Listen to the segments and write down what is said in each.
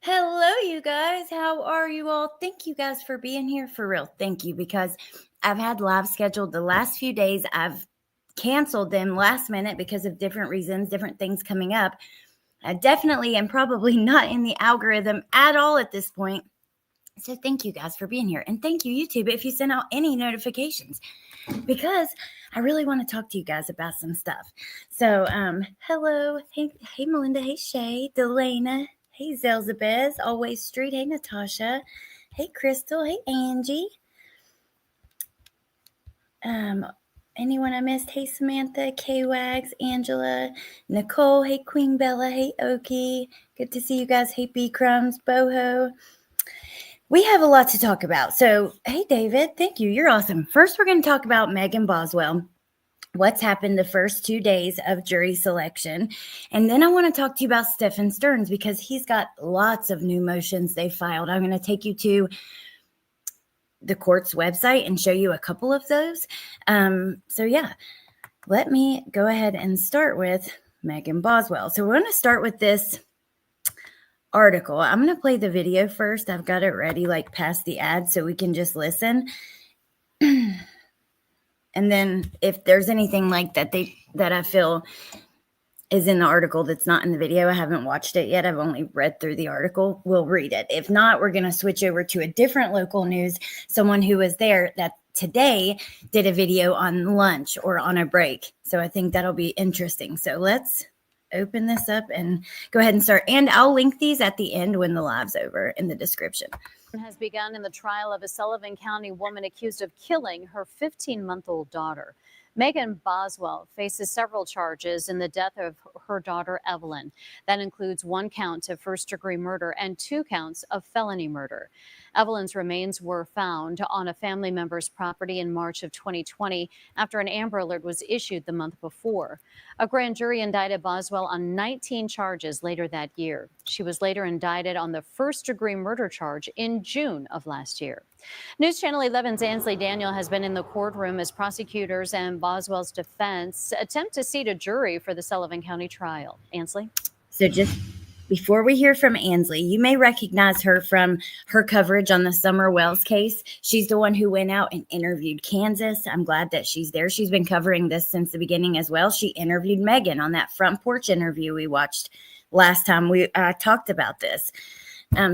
Hello, you guys. How are you all? Thank you guys for being here for real. Thank you because I've had live scheduled the last few days. I've canceled them last minute because of different reasons, different things coming up. I definitely am probably not in the algorithm at all at this point. So thank you guys for being here. And thank you, YouTube, if you send out any notifications because I really want to talk to you guys about some stuff. So, hello. Hey, Melinda. Hey, Shay. Delana. Hey, Zelzabez. Always Street. Hey, Natasha. Hey, Crystal. Hey, Angie. Anyone I missed? Hey, Samantha. K-Wags. Angela. Nicole. Hey, Queen Bella. Hey, Okie. Good to see you guys. Hey, B Crumbs. Boho. We have a lot to talk about. So, hey, David. Thank you. You're awesome. First, we're going to talk about Megan Boswell. What's happened the first 2 days of jury selection. And then I want to talk to you about Stephan Sterns because he's got lots of new motions they filed. I'm going to take you to the court's website and show you a couple of those. Let me go ahead and start with Megan Boswell. So we're going to start with this article. I'm going to play the video first. I've got it ready, like past the ad, so we can just listen. And then if there's anything like that I feel is in the article that's not in the video, I haven't watched it yet. I've only read through the article. We'll read it. If not, we're going to switch over to a different local news. Someone who was there that today did a video on lunch or on a break. So I think that'll be interesting. So let's open this up and go ahead and start. And I'll link these at the end when the live's over in the description. Has begun in the trial of a Sullivan County woman accused of killing her 15-month-old daughter. Megan Boswell faces several charges in the death of her daughter, Evelyn. That includes 1 count of first-degree murder and 2 counts of felony murder. Evelyn's remains were found on a family member's property in March of 2020 after an Amber Alert was issued the month before. A grand jury indicted Boswell on 19 charges later that year. She was later indicted on the first-degree murder charge in June of last year. News Channel 11's Ansley Daniel has been in the courtroom as prosecutors and Boswell's defense attempt to seat a jury for the Sullivan County trial. Ansley? So just before we hear from Ansley, you may recognize her from her coverage on the Summer Wells case. She's the one who went out and interviewed Kansas. I'm glad that she's there. She's been covering this since the beginning as well. She interviewed Megan on that front porch interview we watched last time we talked about this.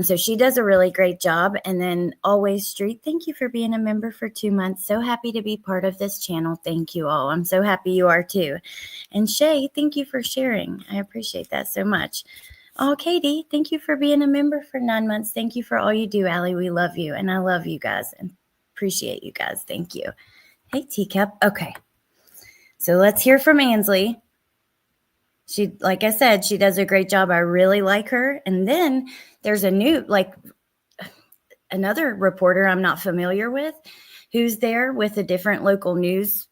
So she does a really great job. And then Always Street, thank you for being a member for 2 months. So happy to be part of this channel. Thank you all. I'm so happy you are too. And Shay, thank you for sharing. I appreciate that so much. Oh, Katie, thank you for being a member for 9 months. Thank you for all you do, Allie. We love you. And I love you guys and appreciate you guys. Thank you. Hey, Teacup. Okay. So let's hear from Ansley. She, like I said, she does a great job. I really like her. And then there's another reporter I'm not familiar with who's there with a different local news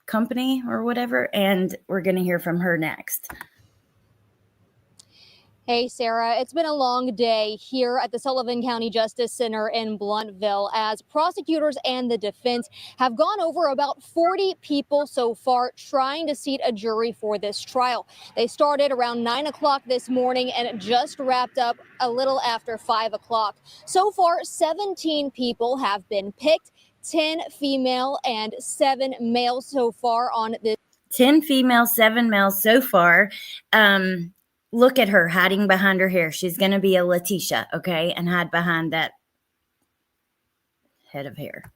company or whatever. And we're going to hear from her next. Hey, Sarah, it's been a long day here at the Sullivan County Justice Center in Blountville as prosecutors and the defense have gone over about 40 people so far trying to seat a jury for this trial. They started around 9 o'clock this morning and it just wrapped up a little after 5 o'clock. So far, 17 people have been picked, 10 female and 7 males so far on this. 10 females, 7 males so far. Look at her hiding behind her hair. She's going to be a Letitia, okay? And hide behind that head of hair.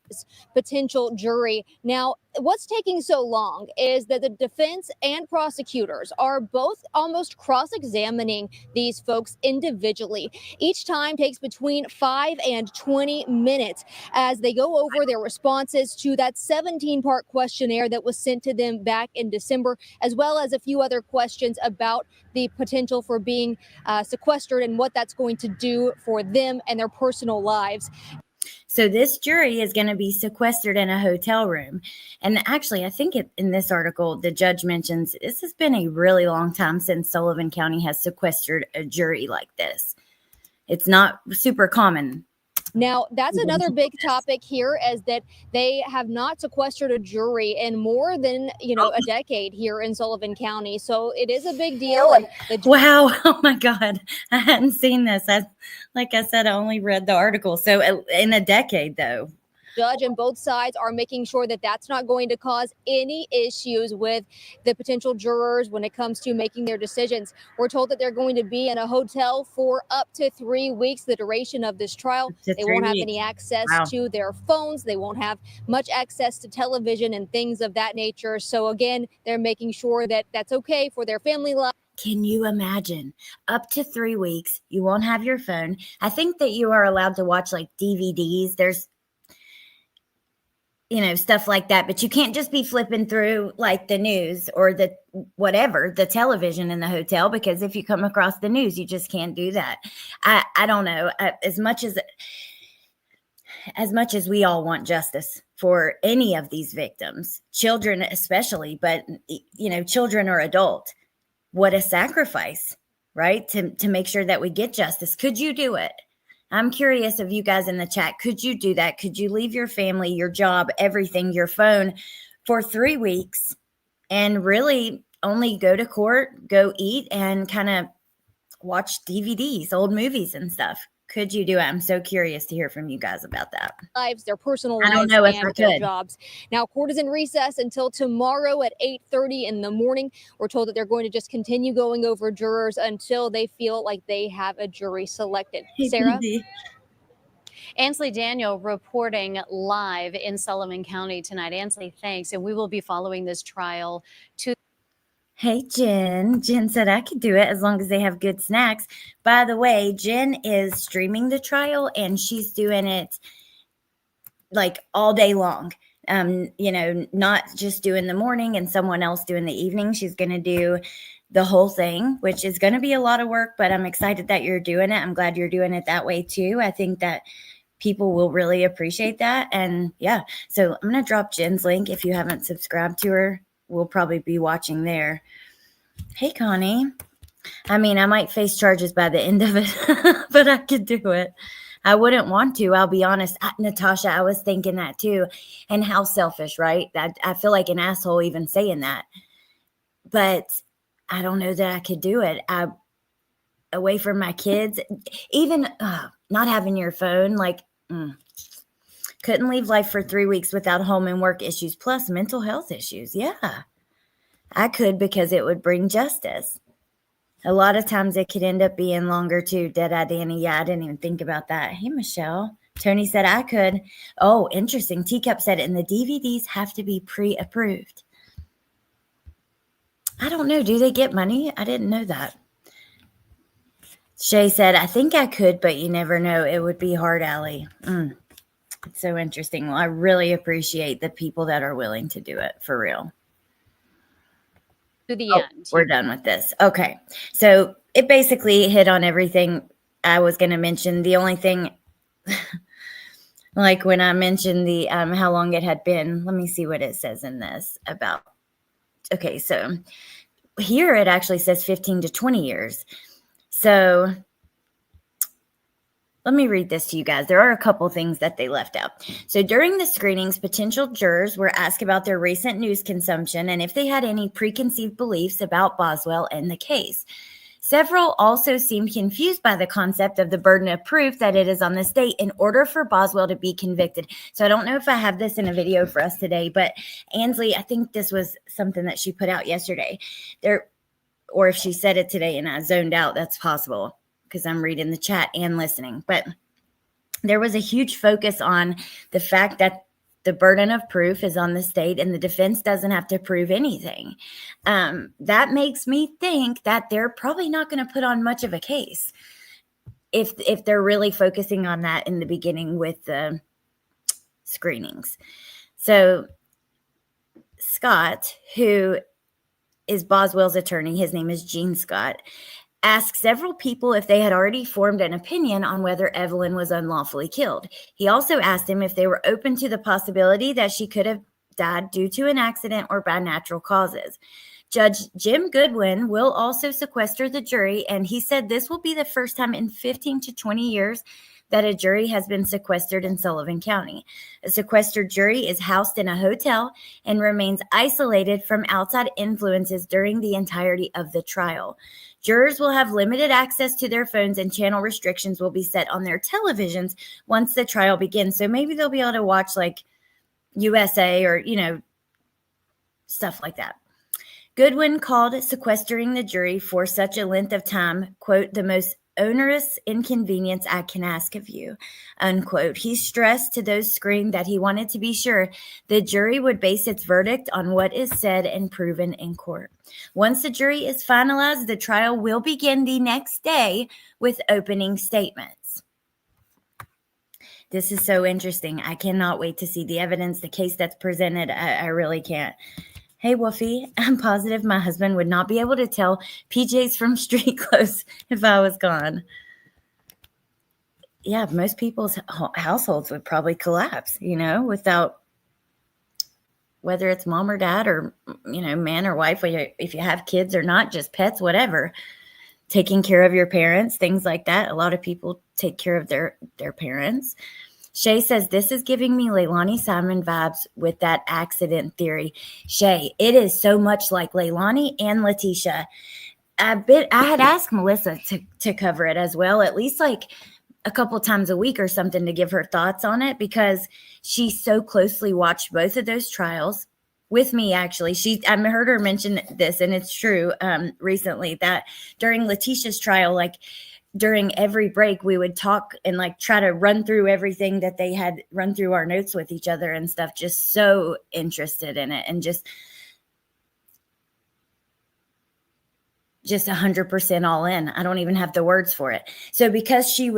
Potential jury. Now, what's taking so long is that the defense and prosecutors are both almost cross-examining these folks individually. Each time takes between 5 and 20 minutes as they go over their responses to that 17-part questionnaire that was sent to them back in December, as well as a few other questions about the potential for being sequestered and what that's going to do for them and their personal lives. So this jury is going to be sequestered in a hotel room. And actually, I think in this article, the judge mentions this has been a really long time since Sullivan County has sequestered a jury like this. It's not super common. Now, that's another big topic here, is that they have not sequestered a jury in more than, a decade here in Sullivan County. So it is a big deal. And Wow. Oh my God. I hadn't seen this. Like I said, I only read the article. So in a decade, though. Judge and both sides are making sure that that's not going to cause any issues with the potential jurors when it comes to making their decisions. We're told that they're going to be in a hotel for up to 3 weeks, the duration of this trial. They won't have any access to their phones. They won't have much access to television and things of that nature. So again, they're making sure that that's okay for their family life. Can you imagine? Up to 3 weeks, you won't have your phone. I think that you are allowed to watch like DVDs. There's stuff like that, but you can't just be flipping through like the news or the television in the hotel, because if you come across the news, you just can't do that. I don't know. As much as we all want justice for any of these victims, children especially, but children or adult, what a sacrifice, right? To make sure that we get justice. Could you do it? I'm curious of you guys in the chat. Could you do that? Could you leave your family, your job, everything, your phone for 3 weeks and really only go to court, go eat, and kind of watch DVDs, old movies and stuff? Could you do it? I'm so curious to hear from you guys about that. Lives, their personal I don't lives, know if I and their could. jobs. Now, court is in recess until tomorrow at 8:30 in the morning. We're told that they're going to just continue going over jurors until they feel like they have a jury selected. Sarah? Ansley Daniel reporting live in Sullivan County tonight. Ansley, thanks. And we will be following this trial to. Hey, Jen. Jen said I could do it as long as they have good snacks. By the way, Jen is streaming the trial and she's doing it like all day long. Not just doing the morning and someone else doing the evening. She's going to do the whole thing, which is going to be a lot of work, but I'm excited that you're doing it. I'm glad you're doing it that way too. I think that people will really appreciate that. And yeah, so I'm going to drop Jen's link. If you haven't subscribed to her, we'll probably be watching there. Hey, Connie. I mean, I might face charges by the end of it, but I could do it. I wouldn't want to. I'll be honest. Natasha, I was thinking that too. And how selfish, right? I feel like an asshole even saying that. But I don't know that I could do it. Away from my kids, even not having your phone, couldn't leave life for 3 weeks without home and work issues, plus mental health issues. Yeah, I could, because it would bring justice. A lot of times it could end up being longer too. Dead-eye Danny. Yeah, I didn't even think about that. Hey, Michelle. Tony said I could. Oh, interesting. Teacup said, and the DVDs have to be pre-approved. I don't know. Do they get money? I didn't know that. Shay said, I think I could, but you never know. It would be hard, Allie. It's so interesting. Well, I really appreciate the people that are willing to do it, for real. To the end. We're done with this. Okay. So it basically hit on everything I was going to mention. The only thing, like when I mentioned the how long it had been, let me see what it says in this about. Okay, so here it actually says 15 to 20 years. So let me read this to you guys. There are a couple things that they left out. So during the screenings, potential jurors were asked about their recent news consumption and if they had any preconceived beliefs about Boswell and the case. Several also seemed confused by the concept of the burden of proof that it is on the state in order for Boswell to be convicted. So I don't know if I have this in a video for us today, but Ansley, I think this was something that she put out yesterday. Or if she said it today and I zoned out, that's possible because I'm reading the chat and listening. But there was a huge focus on the fact that the burden of proof is on the state and the defense doesn't have to prove anything. That makes me think that they're probably not going to put on much of a case if they're really focusing on that in the beginning with the screenings. So Scott, who is Boswell's attorney, his name is Gene Scott, asked several people if they had already formed an opinion on whether Evelyn was unlawfully killed. He also asked them if they were open to the possibility that she could have died due to an accident or by natural causes. Judge Jim Goodwin will also sequester the jury, and he said this will be the first time in 15 to 20 years that a jury has been sequestered in Sullivan County. A sequestered jury is housed in a hotel and remains isolated from outside influences during the entirety of the trial. Jurors will have limited access to their phones, and channel restrictions will be set on their televisions once the trial begins. So maybe they'll be able to watch like USA or, stuff like that. Goodwin called sequestering the jury for such a length of time, quote, the most onerous inconvenience I can ask of you, unquote. He stressed to those screened that he wanted to be sure the jury would base its verdict on what is said and proven in court. Once the jury is finalized, the trial will begin the next day with opening statements. This is so interesting. I cannot wait to see the evidence, the case that's presented. I really can't. Hey, Woofy, I'm positive my husband would not be able to tell PJs from street clothes if I was gone. Yeah, most people's households would probably collapse, without, whether it's mom or dad or, man or wife, if you have kids or not, just pets, whatever, taking care of your parents, things like that. A lot of people take care of their parents. Shay says, this is giving me Leilani Simon vibes with that accident theory. Shay, it is so much like Leilani and Letitia. I had asked Melissa to cover it as well, at least like a couple times a week or something, to give her thoughts on it, because she so closely watched both of those trials with me. Actually, I heard her mention this, and it's true, recently, that during Letitia's trial, like, during every break, we would talk and like try to run through everything that they had run through our notes with each other and stuff. Just so interested in it, and just 100% all in. I don't even have the words for it. So because she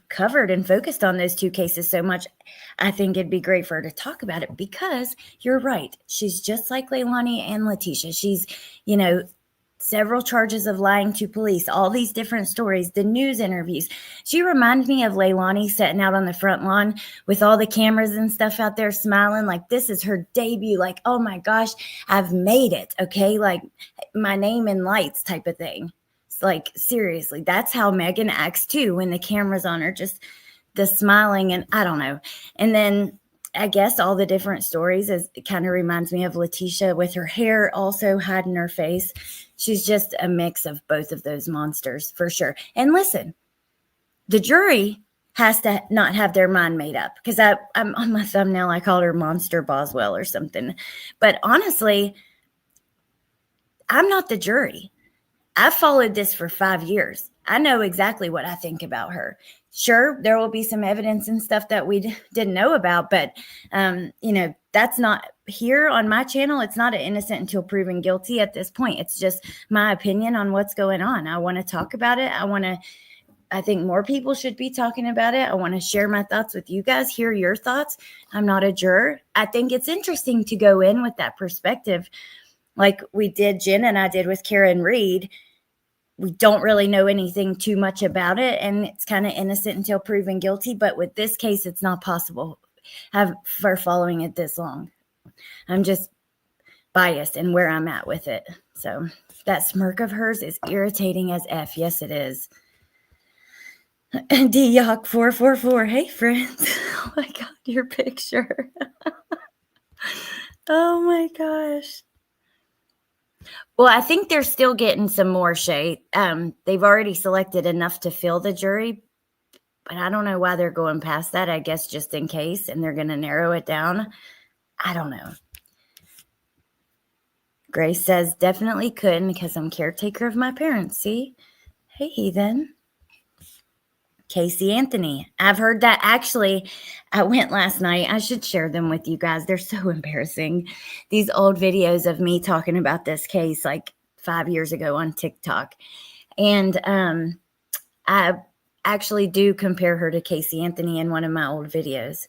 covered and focused on those two cases so much, I think it'd be great for her to talk about it, because you're right. She's just like Leilani and Letitia. She's, several charges of lying to police, all these different stories, the news interviews. She reminds me of Leilani sitting out on the front lawn with all the cameras and stuff out there, smiling like this is her debut. Like, oh my gosh, I've made it. Okay. Like my name in lights type of thing. It's like, seriously, that's how Megan acts too when the camera's on her, just the smiling, and I don't know. And then I guess all the different stories, it kind of reminds me of Letitia with her hair also hiding her face. She's just a mix of both of those monsters for sure. And listen, the jury has to not have their mind made up, because I'm on my thumbnail, I called her Monster Boswell or something. But honestly, I'm not the jury. I've followed this for 5 years. I know exactly what I think about her. Sure, there will be some evidence and stuff that we didn't know about, but, that's not here on my channel. It's not an innocent until proven guilty at this point. It's just my opinion on what's going on. I want to talk about it. I think more people should be talking about it. I want to share my thoughts with you guys, hear your thoughts. I'm not a juror. I think it's interesting to go in with that perspective, like Jen and I did with Karen Reed. We don't really know anything too much about it, and it's kind of innocent until proven guilty. But with this case, it's not possible for following it this long. I'm just biased in where I'm at with it. So that smirk of hers is irritating as F. Yes, it is. D-Yock 444. Hey, friends. Oh my God, your picture. Oh my gosh. Well, I think they're still getting some more shade. They've already selected enough to fill the jury, but I don't know why they're going past that. I guess just in case, and they're going to narrow it down. I don't know. Grace says, definitely couldn't, because I'm caretaker of my parents. See? Hey, heathen. Casey Anthony. I've heard that. Actually, I went last night. I should share them with you guys. They're so embarrassing. These old videos of me talking about this case like 5 years ago on TikTok. And I actually do compare her to Casey Anthony in one of my old videos.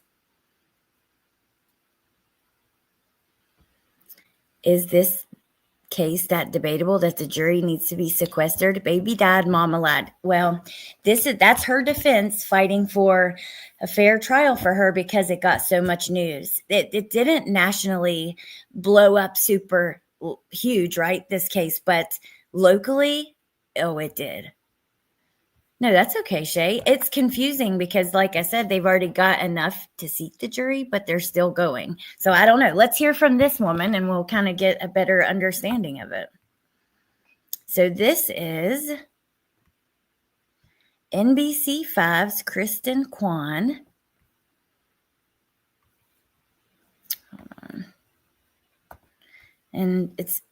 Is this case that debatable that the jury needs to be sequestered. Baby died, mama lied. Well, that's her defense, fighting for a fair trial for her because it got so much news. It didn't nationally blow up super huge, right? This case, but locally, oh, it did. No, that's okay, Shay. It's confusing because, like I said, they've already got enough to seat the jury, but they're still going. So I don't know. Let's hear from this woman and we'll kind of get a better understanding of it. So this is NBC5's Kristen Kwan. Hold on. And it's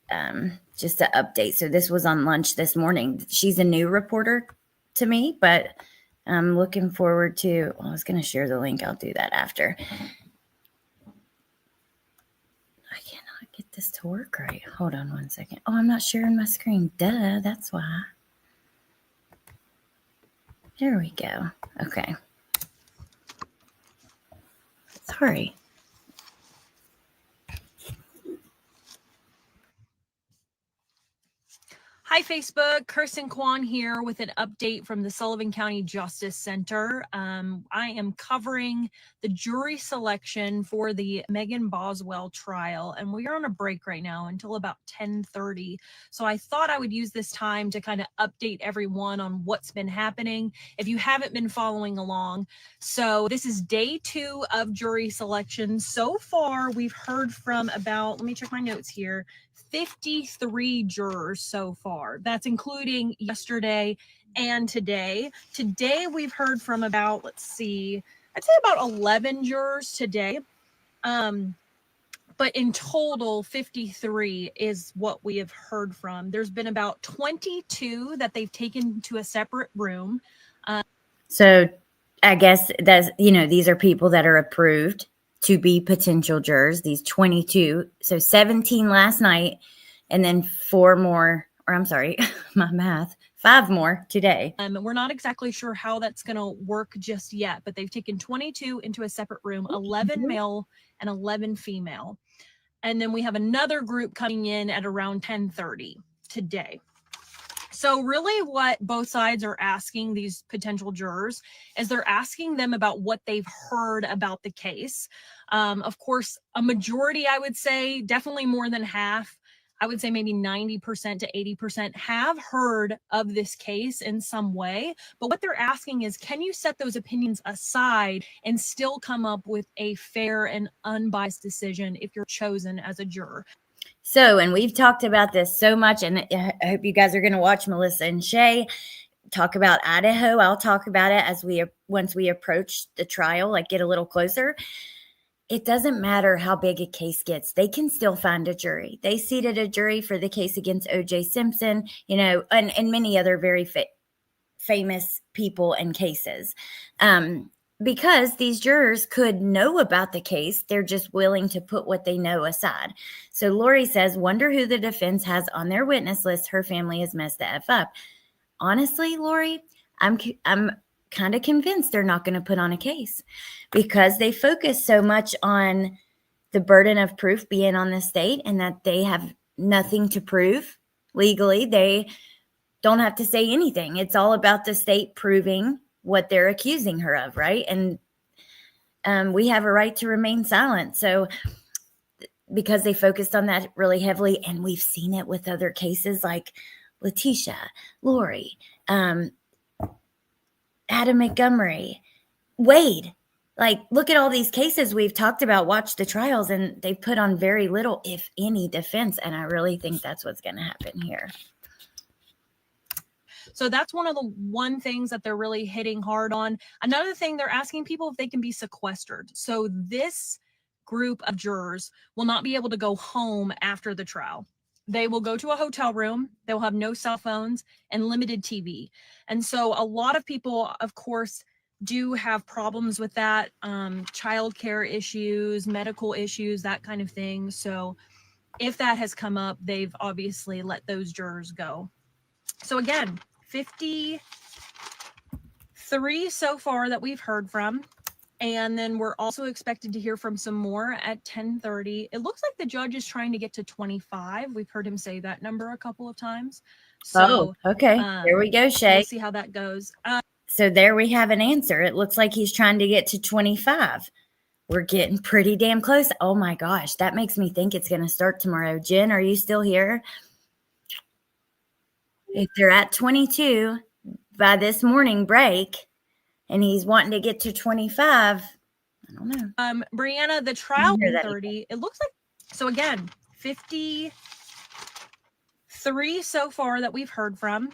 just an update. So this was on lunch this morning. She's a new reporter to me, but I'm looking forward to, well, I was going to share the link. I'll do that after. I cannot get this to work right. Hold on one second. Oh, I'm not sharing my screen. Duh, that's why. There we go. Okay. Sorry. Hi, Facebook. Kirsten Kwan here with an update from the Sullivan County Justice Center. I am covering the jury selection for the Megan Boswell trial, and we are on a break right now until about 10:30. So I thought I would use this time to kind of update everyone on what's been happening if you haven't been following along. So this is day 2 of jury selection. So far, we've heard from about, let me check my notes here, 53 jurors so far. That's including yesterday and today. Today we've heard from about, let's see, I'd say about 11 jurors today. But in total, 53 is what we have heard from. There's been about 22 that they've taken to a separate room. So I guess that's, these are people that are approved to be potential jurors, these 22. So 17 last night, and then 4 more, or I'm sorry, my math, 5 more today. We're not exactly sure how that's going to work just yet, but they've taken 22 into a separate room, 11 male and 11 female. And then we have another group coming in at around 10:30 today. So really what both sides are asking these potential jurors is they're asking them about what they've heard about the case. Of course, a majority, I would say, definitely more than half, I would say maybe 90% to 80% have heard of this case in some way. But what they're asking is, can you set those opinions aside and still come up with a fair and unbiased decision if you're chosen as a juror? So, and we've talked about this so much, and I hope you guys are going to watch Melissa and Shay talk about Idaho. I'll talk about it once we approach the trial, like get a little closer. It doesn't matter how big a case gets. They can still find a jury. They seated a jury for the case against O.J. Simpson, and many other very famous people and cases. Because these jurors could know about the case, they're just willing to put what they know aside. So Lori says, wonder who the defense has on their witness list. Her family has messed the F up. Honestly, Lori, I'm kind of convinced they're not going to put on a case because they focus so much on the burden of proof being on the state and that they have nothing to prove legally. They don't have to say anything. It's all about the state proving what they're accusing her of, right? And we have a right to remain silent. So because they focused on that really heavily, and we've seen it with other cases like Letitia, Lori, Adam Montgomery, Wade. Like, look at all these cases we've talked about, watch the trials, and they've put on very little, if any, defense. And I really think that's what's going to happen here. So that's one of the things that they're really hitting hard on. Another thing, they're asking people if they can be sequestered. So this group of jurors will not be able to go home after the trial. They will go to a hotel room. They'll have no cell phones and limited TV. And so a lot of people, of course, do have problems with that, childcare issues, medical issues, that kind of thing. So if that has come up, they've obviously let those jurors go. So again, 53 so far that we've heard from. And then we're also expected to hear from some more at 10:30. It looks like the judge is trying to get to 25. We've heard him say that number a couple of times. So, okay. There we go, Shay. We'll see how that goes. So there we have an answer. It looks like he's trying to get to 25. We're getting pretty damn close. Oh my gosh, that makes me think it's going to start tomorrow. Jen, are you still here? If they're at 22 by this morning break and he's wanting to get to 25, I don't know. Brianna, the trial 30, it looks like, so again, 53 so far that we've heard from.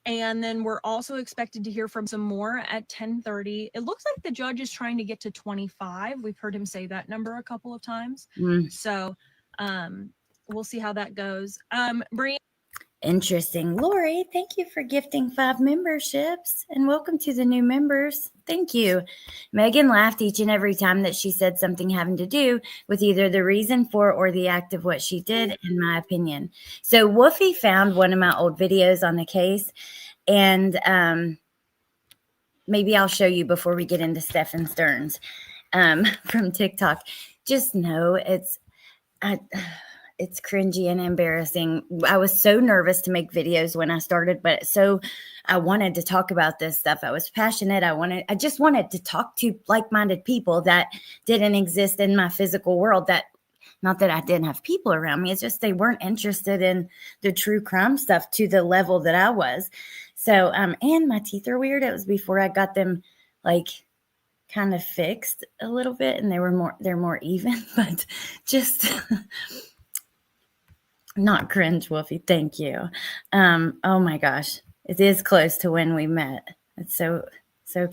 And then we're also expected to hear from some more at 10:30. It looks like the judge is trying to get to 25. We've heard him say that number a couple of times. So we'll see how that goes. Brianna. Interesting. Lori, thank you for gifting 5 memberships and welcome to the new members. Thank you. Megan laughed each and every time that she said something having to do with either the reason for or the act of what she did, in my opinion. So Woofy found one of my old videos on the case, and maybe I'll show you before we get into Stephan Sterns from TikTok. Just know it's cringy and embarrassing. I was so nervous to make videos when I started, but I wanted to talk about this stuff. I was passionate. I just wanted to talk to like-minded people that didn't exist in my physical world. That, not that I didn't have people around me, it's just they weren't interested in the true crime stuff to the level that I was. So, and my teeth are weird. It was before I got them like kind of fixed a little bit, and they're more even, but just not cringe, Wolfie. Thank you. Oh my gosh. It is close to when we met. It's so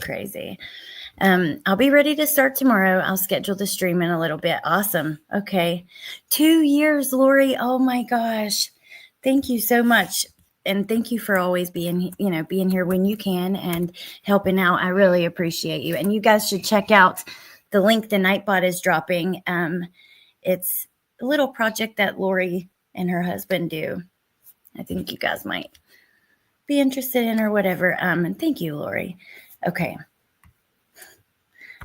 crazy. I'll be ready to start tomorrow. I'll schedule the stream in a little bit. Awesome. Okay. 2 years, Lori. Oh my gosh. Thank you so much. And thank you for always being here when you can and helping out. I really appreciate you. And you guys should check out the link the Nightbot is dropping. It's a little project that Lori and her husband do. I think you guys might be interested in or whatever. And thank you, Lori. Okay.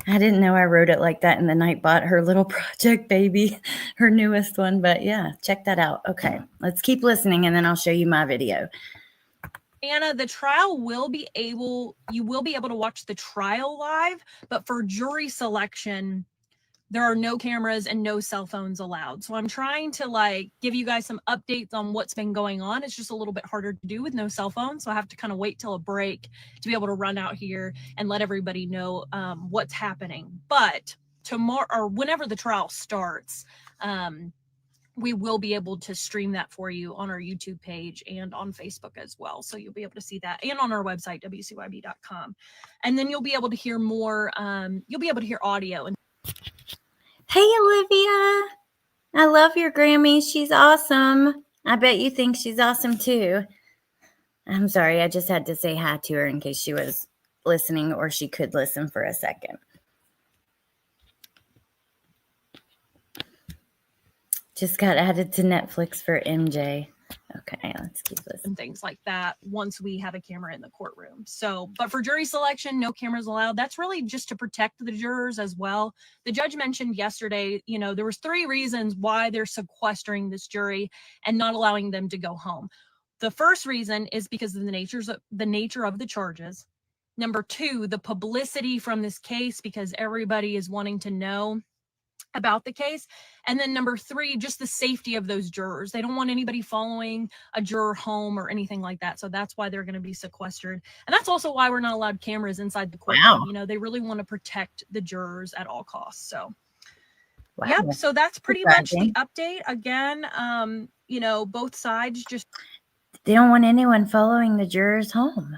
I didn't know I wrote it like that in the Nightbot, her little project baby, her newest one. But yeah, check that out. Okay, let's keep listening and then I'll show you my video. Anna, the trial you will be able to watch the trial live, but for jury selection, there are no cameras and no cell phones allowed. So I'm trying to give you guys some updates on what's been going on. It's just a little bit harder to do with no cell phone. So I have to kind of wait till a break to be able to run out here and let everybody know what's happening. But tomorrow, or whenever the trial starts, we will be able to stream that for you on our YouTube page and on Facebook as well. So you'll be able to see that, and on our website, wcyb.com. And then you'll be able to hear more, you'll be able to hear audio. Hey, Olivia. I love your Grammy. She's awesome. I bet you think she's awesome too. I'm sorry. I just had to say hi to her in case she was listening or she could listen for a second. Just got added to Netflix for MJ. Okay, let's keep listening. And things like that once we have a camera in the courtroom. So, but for jury selection, no cameras allowed. That's really just to protect the jurors as well. The judge mentioned yesterday, there was 3 reasons why they're sequestering this jury and not allowing them to go home. The first reason is because of the nature of the charges. Number 2, the publicity from this case, because everybody is wanting to know about the case. And then number 3, just the safety of those jurors. They don't want anybody following a juror home or anything like that. So that's why they're going to be sequestered. And that's also why we're not allowed cameras inside the courtroom. Wow. They really want to protect the jurors at all costs. So wow. Yep. So that's pretty much the update. Again, both sides just, they don't want anyone following the jurors home.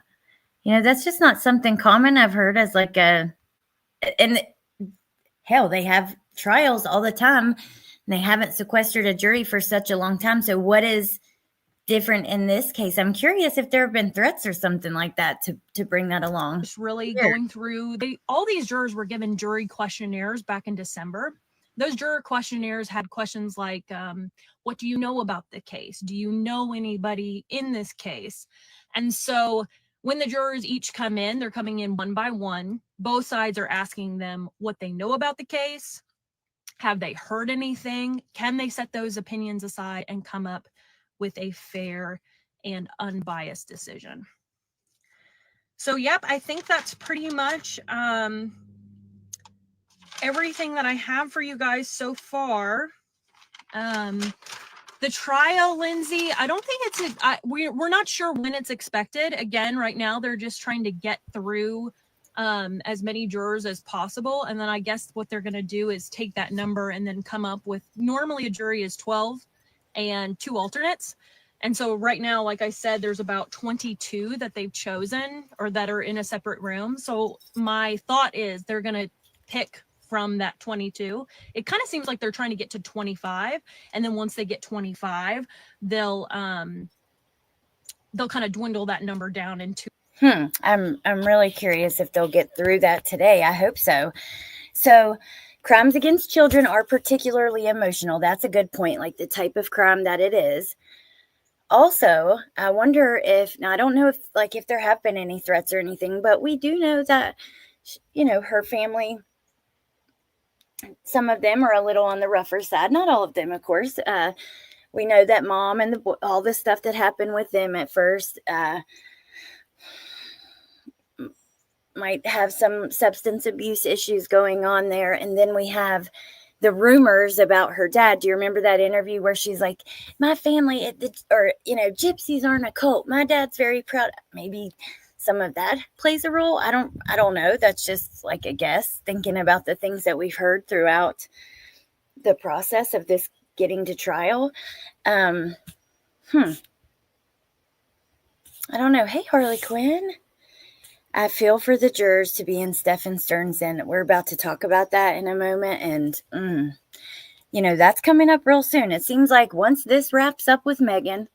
That's just not something common. I've heard as and hell, they have trials all the time. They haven't sequestered a jury for such a long time. So what is different in this case? I'm curious if there have been threats or something like that to bring that along. Just really going through, all these jurors were given jury questionnaires back in December. Those juror questionnaires had questions like, what do you know about the case? Do you know anybody in this case? And so when the jurors each come in, they're coming in one by one. Both sides are asking them what they know about the case. Have they heard anything? Can they set those opinions aside and come up with a fair and unbiased decision? So, yep, I think that's pretty much everything that I have for you guys so far. The trial, Lindsay, I don't think we're not sure when it's expected. Again, right now they're just trying to get through as many jurors as possible. And then I guess what they're going to do is take that number and then come up with, normally a jury is 12 and 2 alternates. And so right now, like I said, there's about 22 that they've chosen or that are in a separate room. So my thought is they're going to pick from that 22. It kind of seems like they're trying to get to 25, and then once they get 25, they'll kind of dwindle that number down into. I'm really curious if they'll get through that today. I hope so. So, crimes against children are particularly emotional. That's a good point, like the type of crime that it is. Also, I wonder if, now I don't know if there have been any threats or anything, but we do know that, her family, some of them are a little on the rougher side. Not all of them, of course. We know that mom and all the stuff that happened with them at first might have some substance abuse issues going on there. And then we have the rumors about her dad. Do you remember that interview where she's like, my family, gypsies aren't a cult. My dad's very proud. Maybe some of that plays a role. I don't know. That's just like a guess, thinking about the things that we've heard throughout the process of this getting to trial. I don't know. Hey, Harley Quinn. I feel for the jurors to be in Stephan Sterns, and we're about to talk about that in a moment. And, that's coming up real soon. It seems like once this wraps up with Megan,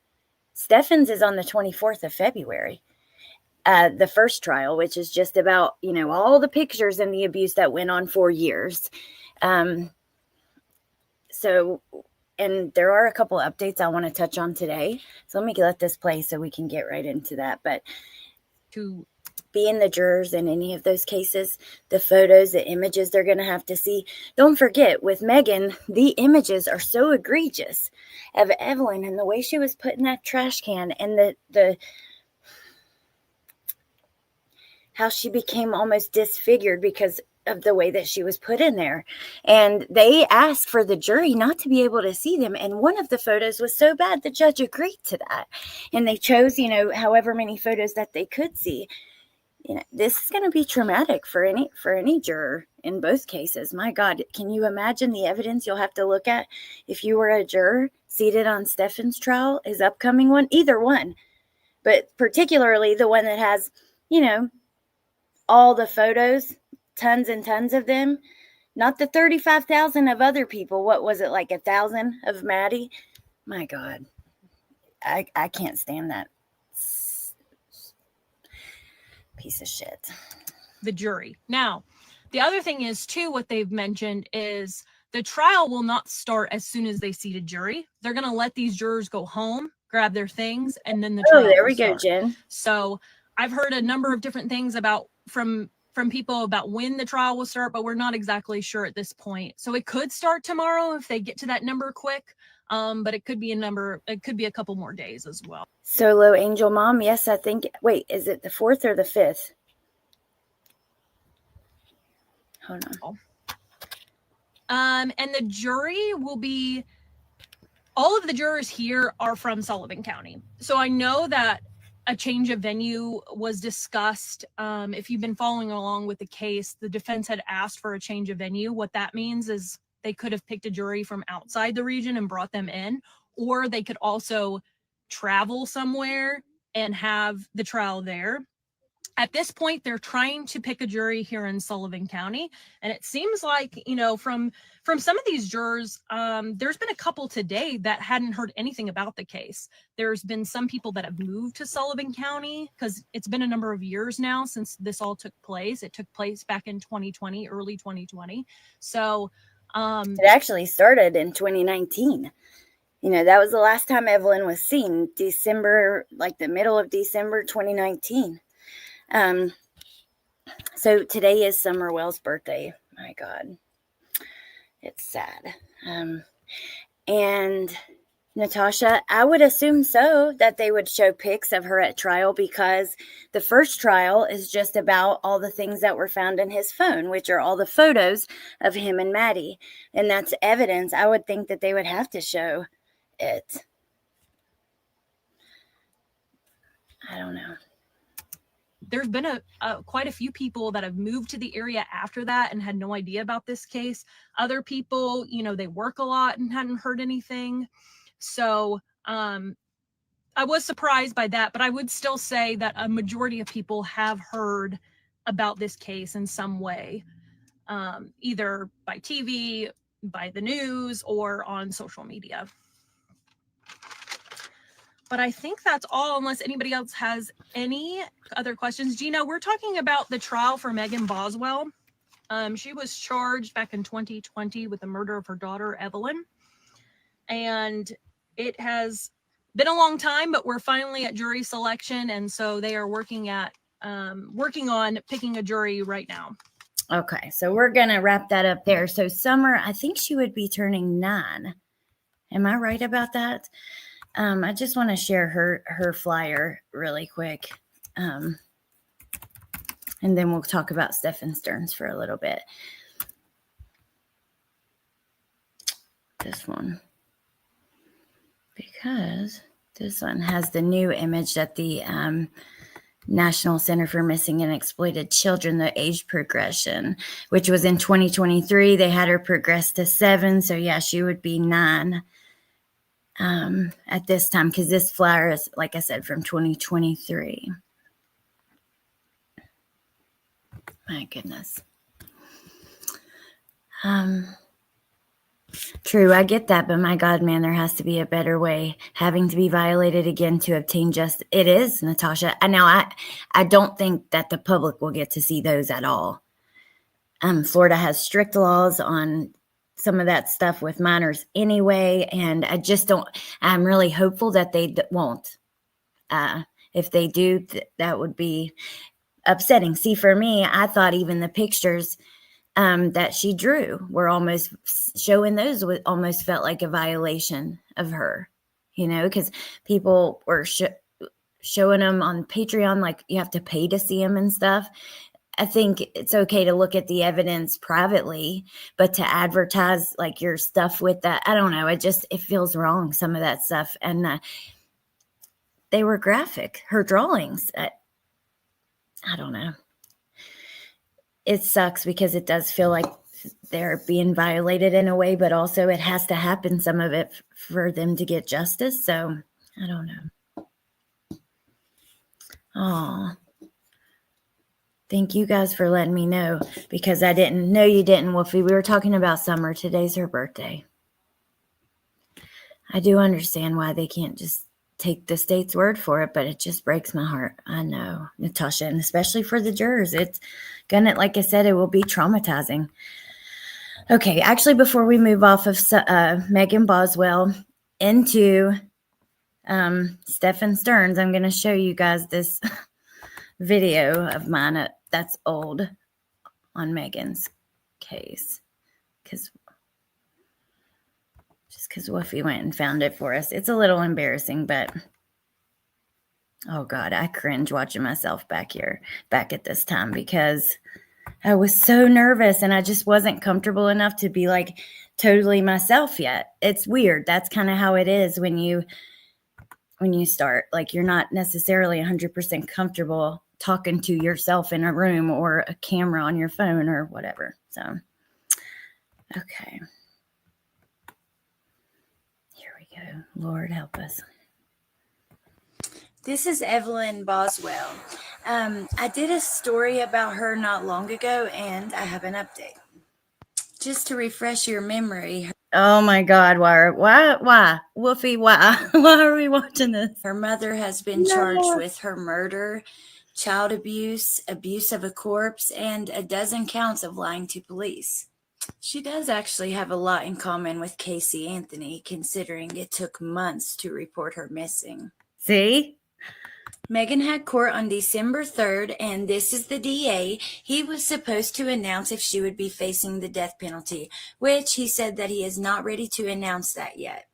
Stephan's is on the 24th of February. The first trial, which is just about, all the pictures and the abuse that went on for years. And there are a couple updates I want to touch on today. So let me let this play so we can get right into that. But to being the jurors in any of those cases, the photos, the images they're going to have to see. Don't forget, with Megan, the images are so egregious of Evelyn and the way she was put in that trash can, and the how she became almost disfigured because of the way that she was put in there. And they asked for the jury not to be able to see them. And one of the photos was so bad, the judge agreed to that. And they chose, however many photos that they could see. This is going to be traumatic for any juror in both cases. My God, can you imagine the evidence you'll have to look at if you were a juror seated on Stephan's trial, his upcoming one, either one, but particularly the one that has, all the photos, tons and tons of them, not the 35,000 of other people. What was it, like 1,000 of Maddie? My God, I can't stand that piece of shit. The jury. Now, the other thing is too, what they've mentioned is the trial will not start as soon as they seat a jury. They're going to let these jurors go home, grab their things, and then the trial there will we start. go, Jen. So I've heard a number of different things from people about when the trial will start, but we're not exactly sure at this point. So it could start tomorrow if they get to that number quick. But it could be a couple more days as well. Solo Angel Mom, yes, I think, wait, is it the 4th or the 5th? Hold on. And the jury will be, all of the jurors here are from Sullivan County. So I know that a change of venue was discussed. If you've been following along with the case, the defense had asked for a change of venue. What that means is they could have picked a jury from outside the region and brought them in, or they could also travel somewhere and have the trial there. At this point, they're trying to pick a jury here in Sullivan County. And it seems like, from some of these jurors, there's been a couple today that hadn't heard anything about the case. There's been some people that have moved to Sullivan County because it's been a number of years now since this all took place. It took place back in 2020, early 2020. So it actually started in 2019. That was the last time Evelyn was seen, December, like the middle of December 2019. So today is Summer Wells' birthday. My God, it's sad. And Natasha, I would assume so, that they would show pics of her at trial, because the first trial is just about all the things that were found in his phone, which are all the photos of him and Maddie. And that's evidence. I would think that they would have to show it. I don't know. There's been quite a few people that have moved to the area after that and had no idea about this case. Other people, they work a lot and hadn't heard anything. So I was surprised by that, but I would still say that a majority of people have heard about this case in some way, either by TV, by the news, or on social media. But I think that's all, unless anybody else has any other questions. Gina, we're talking about the trial for Megan Boswell. She was charged back in 2020 with the murder of her daughter, Evelyn. And it has been a long time, but we're finally at jury selection. And so they are working on picking a jury right now. Okay, so we're going to wrap that up there. So Summer, I think she would be turning 9. Am I right about that? I just want to share her flyer really quick. And then we'll talk about Stephan Sterns for a little bit. This one. Because this one has the new image that the National Center for Missing and Exploited Children, the age progression, which was in 2023. They had her progress to 7. So yeah, she would be 9 at this time, because this flyer is, like I said, from 2023. My goodness. True, I get that, but my God, man, there has to be a better way. Having to be violated again to obtain justice. It is, Natasha. I don't think that the public will get to see those at all. Florida has strict laws on some of that stuff with minors anyway, and I'm really hopeful that they won't. If they do, that would be upsetting. See, for me, I thought even the pictures that she drew were almost showing those, almost felt like a violation of her, because people were showing them on Patreon, like you have to pay to see them and stuff. I think it's okay to look at the evidence privately, but to advertise like your stuff with that, I don't know. It feels wrong, some of that stuff. And they were graphic, her drawings. I don't know. It sucks because it does feel like they're being violated in a way, but also it has to happen, some of it, for them to get justice. So I don't know. Oh, thank you guys for letting me know, because I didn't know you didn't, Wolfie. We were talking about Summer. Today's her birthday. I do understand why they can't just take the state's word for it, but it just breaks my heart. I know, Natasha, and especially for the jurors. It's gonna, like I said, it will be traumatizing. Okay, actually, before we move off of Megan Boswell into Stephan Sterns, I'm going to show you guys this video of mine that's old on Megan's case, because Woofy went and found it for us. It's a little embarrassing, but oh God, I cringe watching myself back at this time, because I was so nervous and I just wasn't comfortable enough to be like totally myself yet. It's weird. That's kind of how it is when you start, like, you're not necessarily 100% comfortable talking to yourself in a room or a camera on your phone or whatever. So, okay. Here we go. Lord help us. This is Evelyn Boswell. I did a story about her not long ago, and I have an update. Just to refresh your memory. Oh my God, why, Wolfie, why are we watching this? Her mother has been charged with her murder, child abuse, abuse of a corpse, and a dozen counts of lying to police. She does actually have a lot in common with Casey Anthony, considering it took months to report her missing. See? Megan had court on December 3rd, and this is the DA. He was supposed to announce if she would be facing the death penalty, which he said that he is not ready to announce that yet.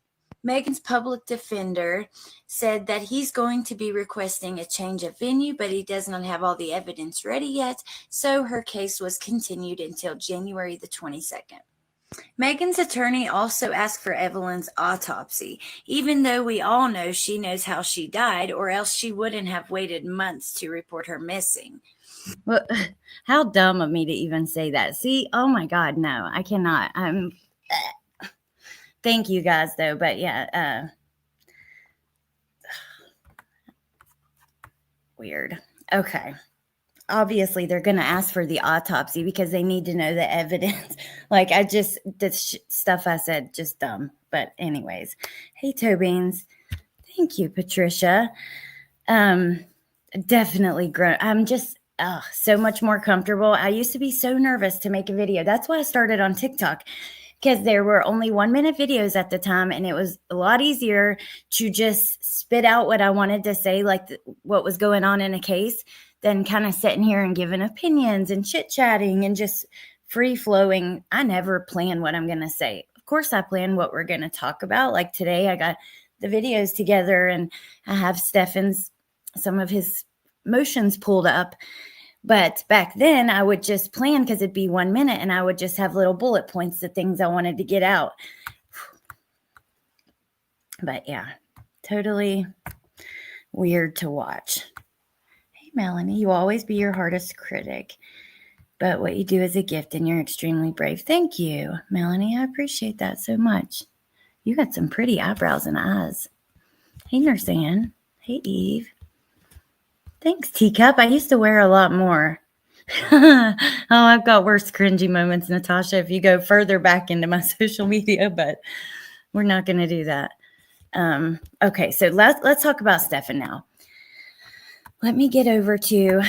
Megan's public defender said that he's going to be requesting a change of venue, but he does not have all the evidence ready yet, so her case was continued until January the 22nd. Megan's attorney also asked for Evelyn's autopsy, even though we all know she knows how she died, or else she wouldn't have waited months to report her missing. Well, how dumb of me to even say that. See, oh my God, no, I cannot. Thank you guys, though, but yeah, weird. Okay. Obviously, they're going to ask for the autopsy because they need to know the evidence. Like, this stuff I said, just dumb. But anyways, hey, Toe Beans. Thank you, Patricia. Definitely grown. I'm just so much more comfortable. I used to be so nervous to make a video. That's why I started on TikTok, because there were only 1-minute videos at the time, and it was a lot easier to just spit out what I wanted to say, like what was going on in a case, than kind of sitting here and giving opinions and chit-chatting and just free-flowing. I never plan what I'm going to say. Of course, I plan what we're going to talk about. Like today, I got the videos together, and I have some of his motions pulled up. But back then, I would just plan because it'd be 1 minute, and I would just have little bullet points of things I wanted to get out. But yeah, totally weird to watch. Hey, Melanie, you always be your hardest critic, but what you do is a gift, and you're extremely brave. Thank you, Melanie. I appreciate that so much. You got some pretty eyebrows and eyes. Hey, Nurse Ann. Hey, Eve. Thanks, Teacup. I used to wear a lot more. Oh, I've got worse cringy moments, Natasha, if you go further back into my social media, but we're not going to do that. Okay, so let's talk about Stephan now. Let me get over to,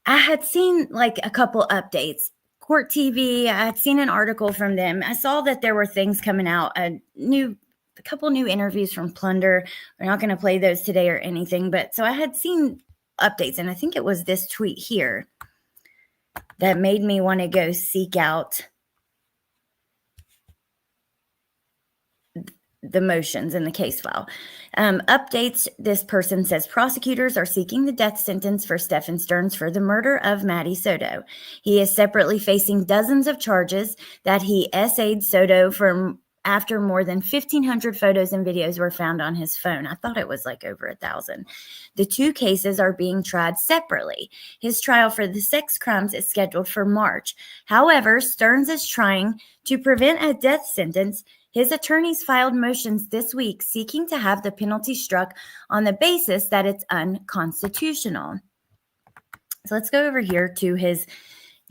I had seen like a couple updates. Court TV, I had seen an article from them. I saw that there were things coming out, a couple new interviews from Plunder. We're not going to play those today or anything, but so I had seen updates, and I think it was this tweet here that made me want to go seek out the motions in the case file. Updates, this person says, prosecutors are seeking the death sentence for Stephan Sterns for the murder of Maddie Soto. He is separately facing dozens of charges that he essayed Soto from after more than 1,500 photos and videos were found on his phone. I thought it was like over 1,000. The two cases are being tried separately. His trial for the sex crimes is scheduled for March. However, Sterns is trying to prevent a death sentence. His attorneys filed motions this week seeking to have the penalty struck on the basis that it's unconstitutional. So let's go over here to his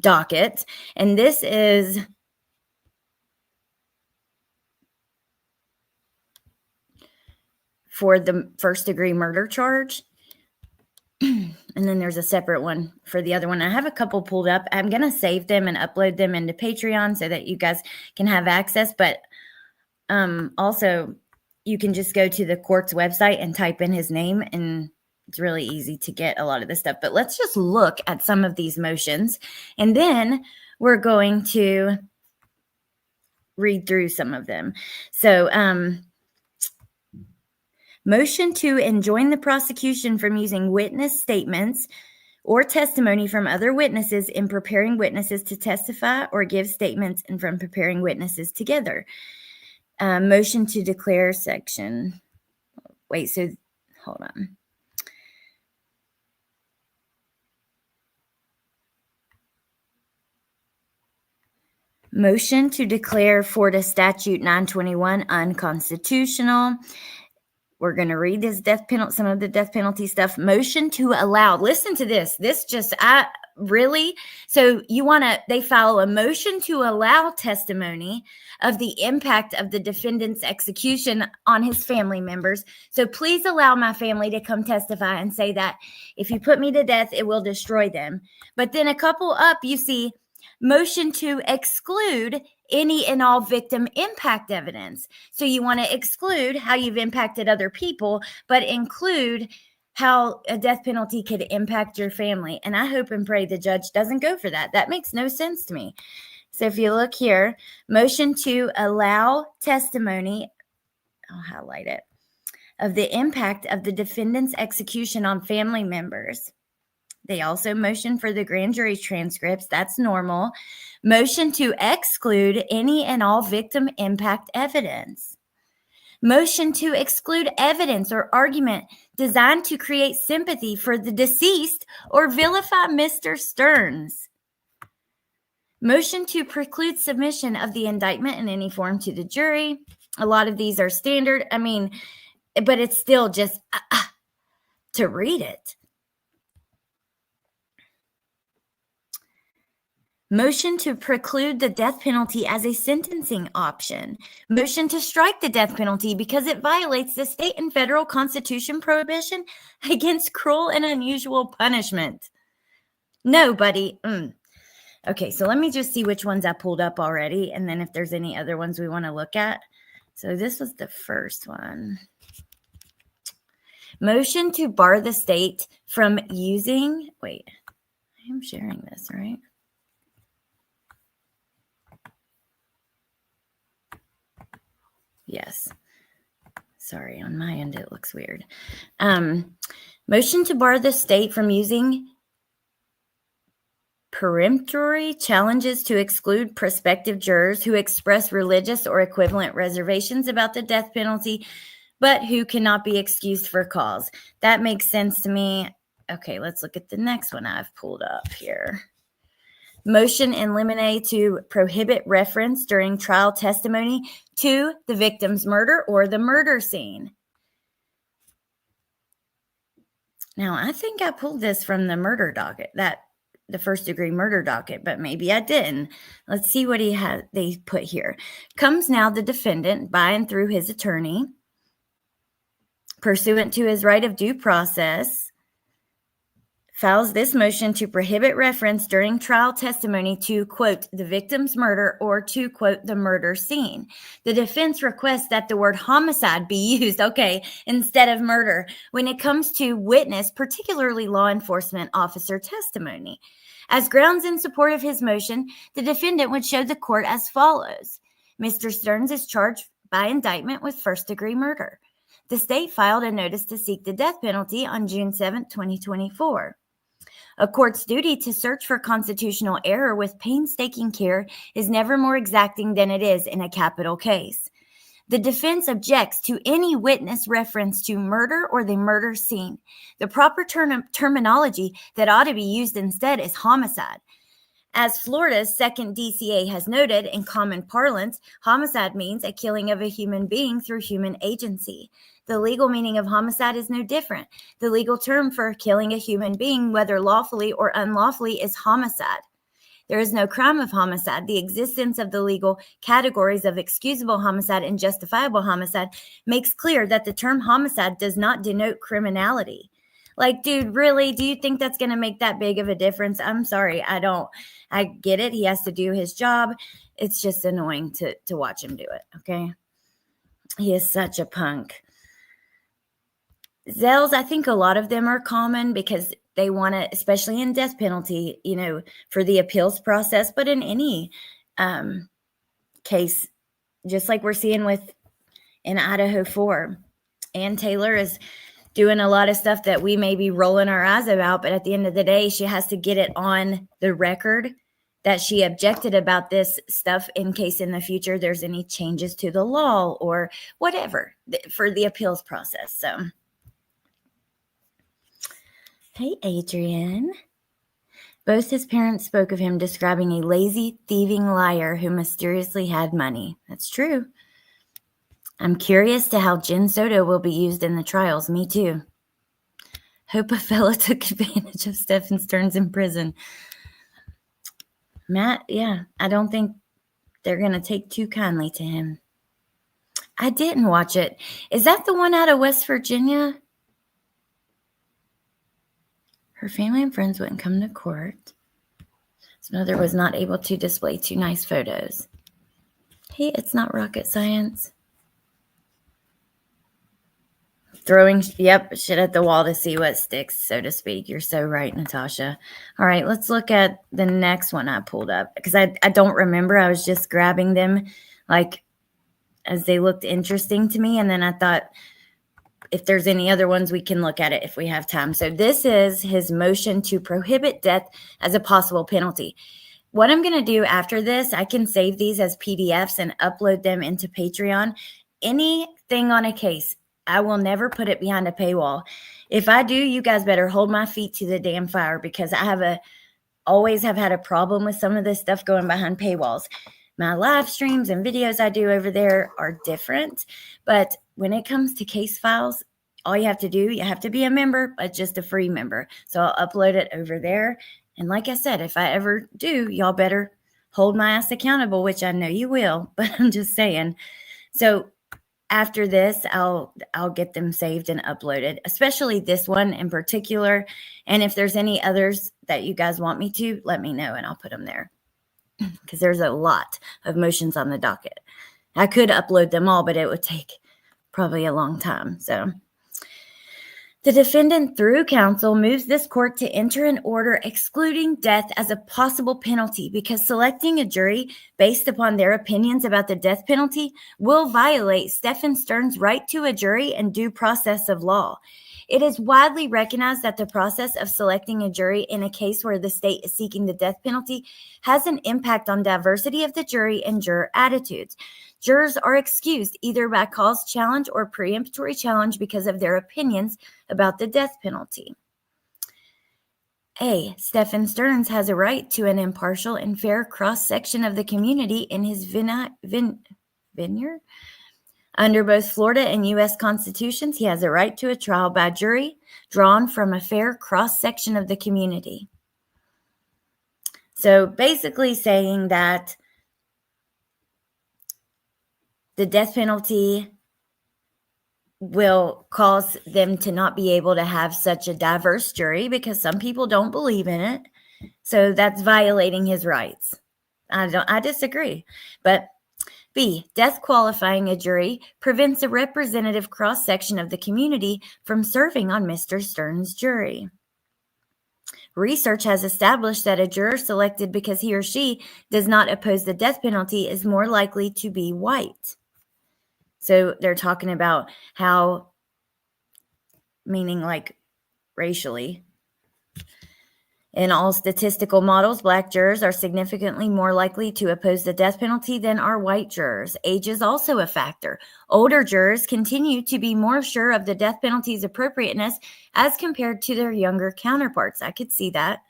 docket. And this is for the first-degree murder charge. And then there's a separate one for the other one. I have a couple pulled up. I'm going to save them and upload them into Patreon so that you guys can have access. But also, you can just go to the court's website and type in his name, and it's really easy to get a lot of this stuff. But let's just look at some of these motions, and then we're going to read through some of them. So, motion to enjoin the prosecution from using witness statements or testimony from other witnesses in preparing witnesses to testify or give statements and from preparing witnesses together. Motion to declare section. Wait, so hold on. Motion to declare Florida Statute 921 unconstitutional. We're going to read this death penalty, some of the death penalty stuff. Motion to allow. Listen to this. So they file a motion to allow testimony of the impact of the defendant's execution on his family members. So please allow my family to come testify and say that if you put me to death, it will destroy them. But then a couple up, you see motion to exclude any and all victim impact evidence. So you want to exclude how you've impacted other people, but include how a death penalty could impact your family. And I hope and pray the judge doesn't go for that. That makes no sense to me. So if you look here, motion to allow testimony, I'll highlight it, of the impact of the defendant's execution on family members. They also motion for the grand jury transcripts. That's normal. Motion to exclude any and all victim impact evidence. Motion to exclude evidence or argument designed to create sympathy for the deceased or vilify Mr. Sterns. Motion to preclude submission of the indictment in any form to the jury. A lot of these are standard. I mean, but it's still just to read it. Motion to preclude the death penalty as a sentencing option. Motion to strike the death penalty because it violates the state and federal constitution prohibition against cruel and unusual punishment. No, buddy. Okay, so let me just see which ones I pulled up already, and then if there's any other ones we want to look at. So this was the first one. Motion to bar the state from using, wait, I am sharing this, right? Yes. Sorry, on my end it looks weird. Motion to bar the state from using peremptory challenges to exclude prospective jurors who express religious or equivalent reservations about the death penalty, but who cannot be excused for cause. That makes sense to me. Okay, let's look at the next one I've pulled up here. Motion in limine to prohibit reference during trial testimony to the victim's murder or the murder scene. Now, I think I pulled this from the murder docket, the first degree murder docket, but maybe I didn't. Let's see what they put here. Comes now the defendant by and through his attorney, pursuant to his right of due process, files this motion to prohibit reference during trial testimony to, quote, the victim's murder or to, quote, the murder scene. The defense requests that the word homicide be used, instead of murder when it comes to witness, particularly law enforcement officer testimony. As grounds in support of his motion, the defendant would show the court as follows. Mr. Sterns is charged by indictment with first-degree murder. The state filed a notice to seek the death penalty on June 7, 2024. A court's duty to search for constitutional error with painstaking care is never more exacting than it is in a capital case. The defense objects to any witness reference to murder or the murder scene. The proper terminology that ought to be used instead is homicide. As Florida's second DCA has noted, in common parlance, homicide means a killing of a human being through human agency. The legal meaning of homicide is no different. The legal term for killing a human being, whether lawfully or unlawfully, is homicide. There is no crime of homicide. The existence of the legal categories of excusable homicide and justifiable homicide makes clear that the term homicide does not denote criminality. Like, dude, really? Do you think that's going to make that big of a difference? I'm sorry, I don't. I get it. He has to do his job. It's just annoying to watch him do it, okay? He is such a punk. Zels, I think a lot of them are common because they want to, especially in death penalty, for the appeals process, but in any case, just like we're seeing in Idaho 4. Ann Taylor is doing a lot of stuff that we may be rolling our eyes about, but at the end of the day, she has to get it on the record that she objected about this stuff in case in the future there's any changes to the law or whatever for the appeals process. So, hey, Adrian. Both his parents spoke of him describing a lazy, thieving liar who mysteriously had money. That's true. I'm curious to how gin soda will be used in the trials. Me too. Hope a fella took advantage of Stephan Sterns in prison. Matt, yeah, I don't think they're going to take too kindly to him. I didn't watch it. Is that the one out of West Virginia? Her family and friends wouldn't come to court. His mother was not able to display 2 nice photos. Hey, it's not rocket science. Throwing, yep, shit at the wall to see what sticks, so to speak. You're so right, Natasha. All right, let's look at the next one I pulled up because I don't remember. I was just grabbing them like as they looked interesting to me. And then I thought if there's any other ones, we can look at it if we have time. So this is his motion to prohibit death as a possible penalty. What I'm going to do after this, I can save these as PDFs and upload them into Patreon. Anything on a case, I will never put it behind a paywall. If I do, you guys better hold my feet to the damn fire because I always have had a problem with some of this stuff going behind paywalls. My live streams and videos I do over there are different, but when it comes to case files, all you have to do, you have to be a member, but just a free member. So I'll upload it over there. And like I said, if I ever do, y'all better hold my ass accountable, which I know you will, but I'm just saying. So after this, I'll get them saved and uploaded, especially this one in particular. And if there's any others that you guys want me to, let me know and I'll put them there because there's a lot of motions on the docket. I could upload them all, but it would take probably a long time. So the defendant, through counsel, moves this court to enter an order excluding death as a possible penalty because selecting a jury based upon their opinions about the death penalty will violate Stephan Sterns' right to a jury and due process of law. It is widely recognized that the process of selecting a jury in a case where the state is seeking the death penalty has an impact on diversity of the jury and juror attitudes. Jurors are excused either by cause challenge or preemptory challenge because of their opinions about the death penalty. A. Stephan Sterns has a right to an impartial and fair cross-section of the community in his vineyard. Under both Florida and U.S. constitutions, he has a right to a trial by jury drawn from a fair cross-section of the community. So basically saying that the death penalty will cause them to not be able to have such a diverse jury because some people don't believe in it. So that's violating his rights. I disagree. But B, death qualifying a jury prevents a representative cross-section of the community from serving on Mr. Sterns' jury. Research has established that a juror selected because he or she does not oppose the death penalty is more likely to be white. So they're talking about how, meaning like racially. In all statistical models, Black jurors are significantly more likely to oppose the death penalty than are white jurors. Age is also a factor. Older jurors continue to be more sure of the death penalty's appropriateness as compared to their younger counterparts. I could see that.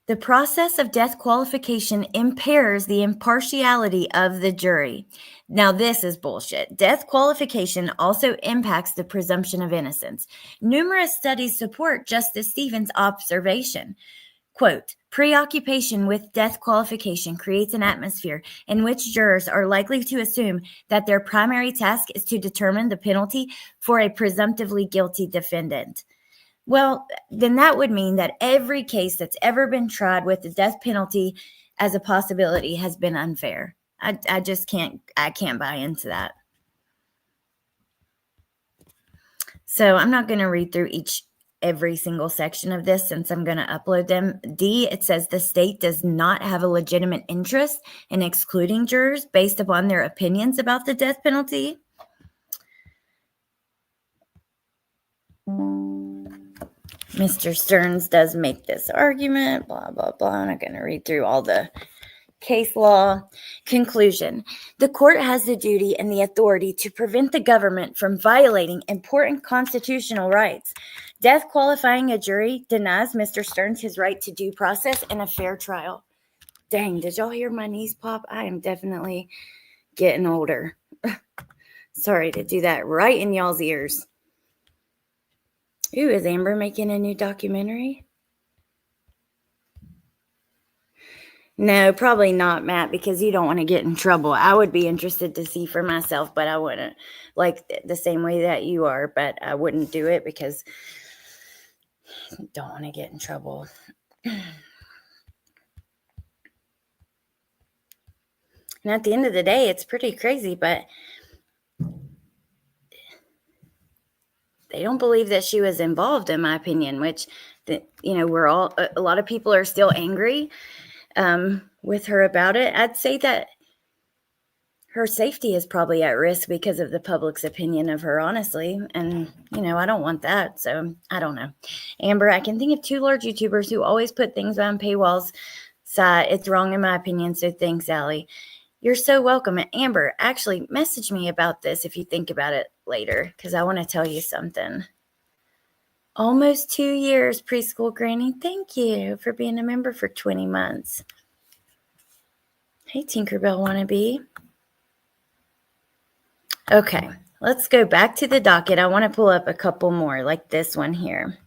The process of death qualification impairs the impartiality of the jury. Now, this is bullshit. Death qualification also impacts the presumption of innocence. Numerous studies support Justice Stevens' observation. Quote, preoccupation with death qualification creates an atmosphere in which jurors are likely to assume that their primary task is to determine the penalty for a presumptively guilty defendant. Well, then that would mean that every case that's ever been tried with the death penalty as a possibility has been unfair. I just can't buy into that. So I'm not going to read through every single section of this since I'm going to upload them. D, it says the state does not have a legitimate interest in excluding jurors based upon their opinions about the death penalty. Mr. Sterns does make this argument, blah, blah, blah. I'm not going to read through all the case law. Conclusion. The court has the duty and the authority to prevent the government from violating important constitutional rights. Death qualifying a jury denies Mr. Sterns his right to due process and a fair trial. Dang, did y'all hear my knees pop? I am definitely getting older. Sorry to do that right in y'all's ears. Ooh, is Amber making a new documentary? No, probably not, Matt, because you don't want to get in trouble. I would be interested to see for myself, but I wouldn't, like the same way that you are, but I wouldn't do it because I don't want to get in trouble. And at the end of the day, it's pretty crazy, but they don't believe that she was involved, in my opinion, which, we're all, a lot of people are still angry with her about it. I'd say that her safety is probably at risk because of the public's opinion of her, honestly. And, I don't want that. So I don't know. Amber, I can think of 2 large YouTubers who always put things behind paywalls. It's wrong in my opinion. So thanks, Allie. You're so welcome. And Amber, actually message me about this if you think about it later, because I want to tell you something. Almost 2 years, preschool granny. Thank you for being a member for 20 months. Hey, Tinkerbell wannabe. Okay, let's go back to the docket. I want to pull up a couple more like this one here.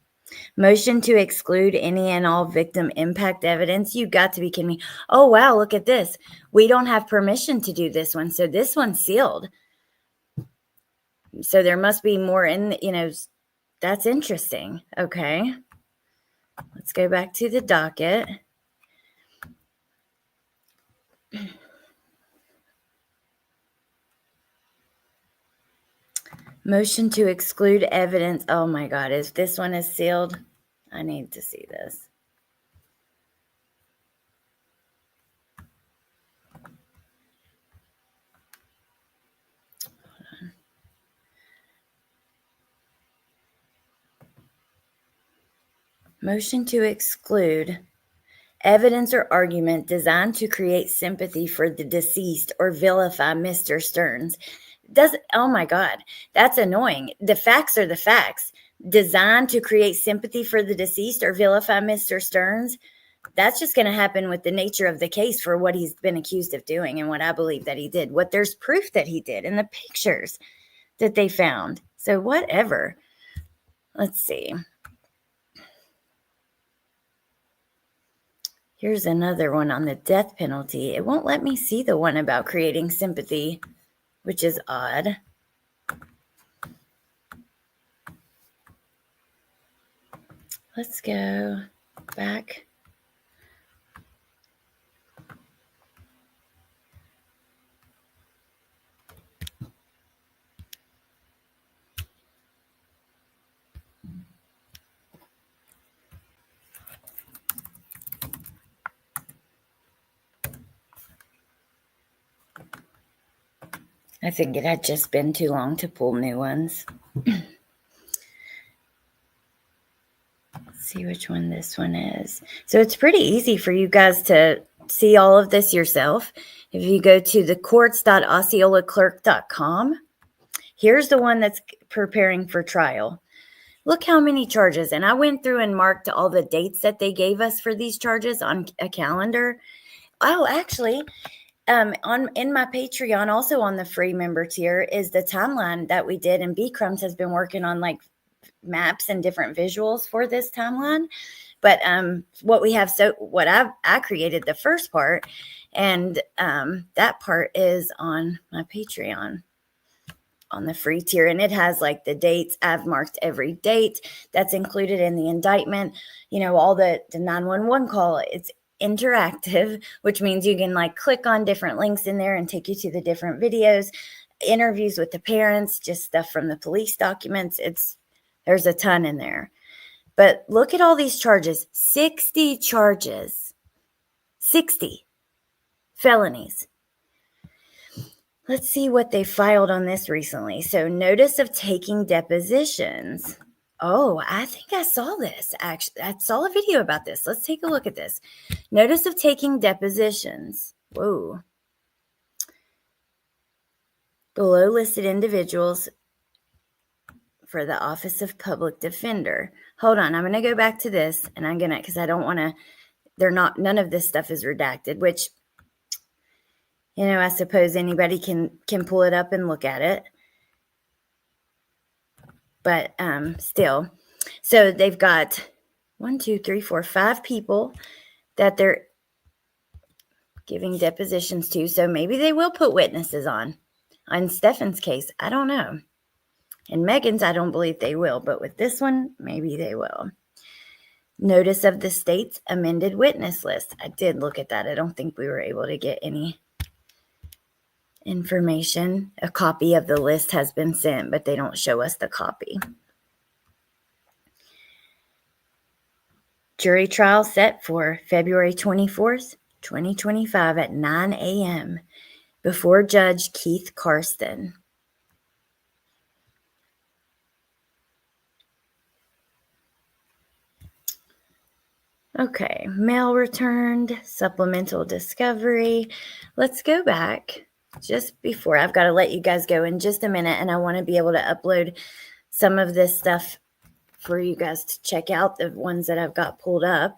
Motion to exclude any and all victim impact evidence. You got to be kidding me. Oh, wow, look at this. We don't have permission to do this one. So this one's sealed. So there must be more in, that's interesting. Okay. Let's go back to the docket. Motion to exclude evidence. Oh my God, if this one is sealed, I need to see this. Motion to exclude evidence or argument designed to create sympathy for the deceased or vilify Mr. Sterns. Oh my God, that's annoying. The facts are the facts. Designed to create sympathy for the deceased or vilify Mr. Sterns. That's just going to happen with the nature of the case for what he's been accused of doing and what I believe that he did. What there's proof that he did in the pictures that they found. So whatever. Let's see. Here's another one on the death penalty. It won't let me see the one about creating sympathy, which is odd. Let's go back. I think it had just been too long to pull new ones. Let's see which one this one is. So it's pretty easy for you guys to see all of this yourself. If you go to thecourts.osceolaclerk.com, here's the one that's preparing for trial. Look how many charges. And I went through and marked all the dates that they gave us for these charges on a calendar. Oh, actually, in my Patreon, also on the free member tier, is the timeline that we did. And B Crumbs has been working on like maps and different visuals for this timeline. But what I created the first part, and that part is on my Patreon on the free tier, and it has like the dates. I've marked every date that's included in the indictment, all the 911 call. It's interactive, which means you can like click on different links in there and take you to the different videos, interviews with the parents, just stuff from the police documents. There's a ton in there. But look at all these charges. 60 charges. 60 felonies. Let's see what they filed on this recently. So notice of taking depositions. Oh, I think I saw this. Actually, I saw a video about this. Let's take a look at this. Notice of taking depositions. Whoa. Below listed individuals for the Office of Public Defender. Hold on. I'm going to go back to this, and I'm going to, because I don't want to, none of this stuff is redacted, which, I suppose anybody can pull it up and look at it. But still, so they've got 5 people that they're giving depositions to. So maybe they will put witnesses on Stephan's case. I don't know. And Megan's, I don't believe they will. But with this one, maybe they will. Notice of the state's amended witness list. I did look at that. I don't think we were able to get any information. A copy of the list has been sent, but they don't show us the copy. Jury trial set for February 24th, 2025 at 9 a.m. before Judge Keith Karsten. Okay, mail returned, supplemental discovery. Let's go back just before. I've got to let you guys go in just a minute, and I want to be able to upload some of this stuff for you guys to check out, the ones that I've got pulled up.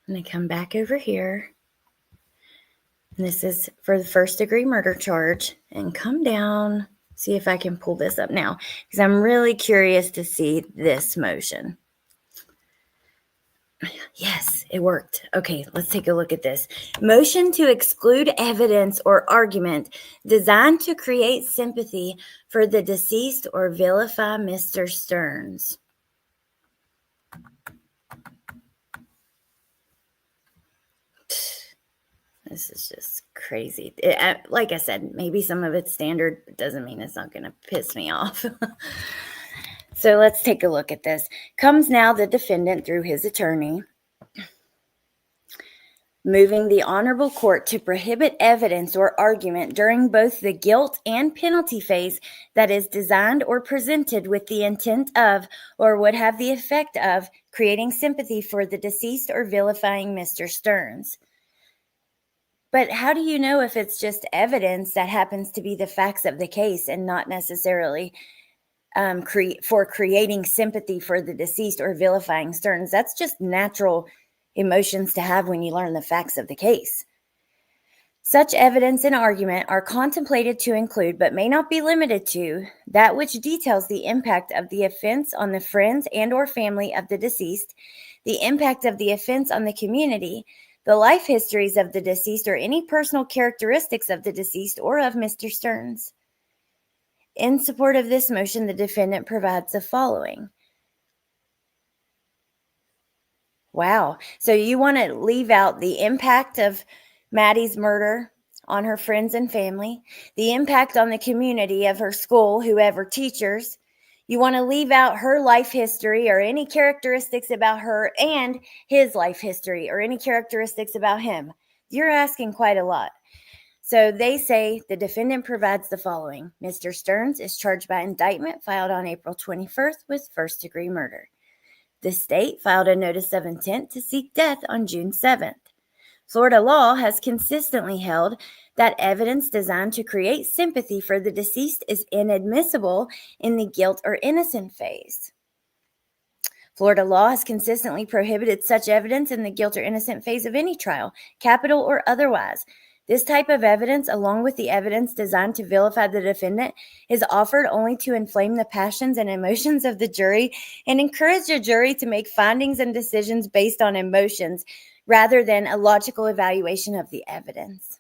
I'm going to come back over here. And this is for the first-degree murder charge, and come down, see if I can pull this up now, because I'm really curious to see this motion. Yes, it worked. Okay, let's take a look at this. Motion to exclude evidence or argument designed to create sympathy for the deceased or vilify Mr. Sterns. This is just crazy. Like I said, maybe some of it's standard, but doesn't mean it's not going to piss me off. So let's take a look at this. Comes now the defendant through his attorney, moving the honorable court to prohibit evidence or argument during both the guilt and penalty phase that is designed or presented with the intent of or would have the effect of creating sympathy for the deceased or vilifying Mr. Sterns. But how do you know if it's just evidence that happens to be the facts of the case and not necessarily for creating sympathy for the deceased or vilifying Sterns? That's just natural emotions to have when you learn the facts of the case. Such evidence and argument are contemplated to include, but may not be limited to, that which details the impact of the offense on the friends and or family of the deceased, the impact of the offense on the community, the life histories of the deceased, or any personal characteristics of the deceased or of Mr. Sterns. In support of this motion, the defendant provides the following. Wow. So you want to leave out the impact of Maddie's murder on her friends and family, the impact on the community of her school, whoever teachers. You want to leave out her life history or any characteristics about her, and his life history or any characteristics about him. You're asking quite a lot. So they say the defendant provides the following. Mr. Sterns is charged by indictment filed on April 21st with first-degree murder. The state filed a notice of intent to seek death on June 7th. Florida law has consistently held that evidence designed to create sympathy for the deceased is inadmissible in the guilt or innocent phase. Florida law has consistently prohibited such evidence in the guilt or innocent phase of any trial, capital or otherwise. This type of evidence, along with the evidence designed to vilify the defendant, is offered only to inflame the passions and emotions of the jury and encourage a jury to make findings and decisions based on emotions rather than a logical evaluation of the evidence.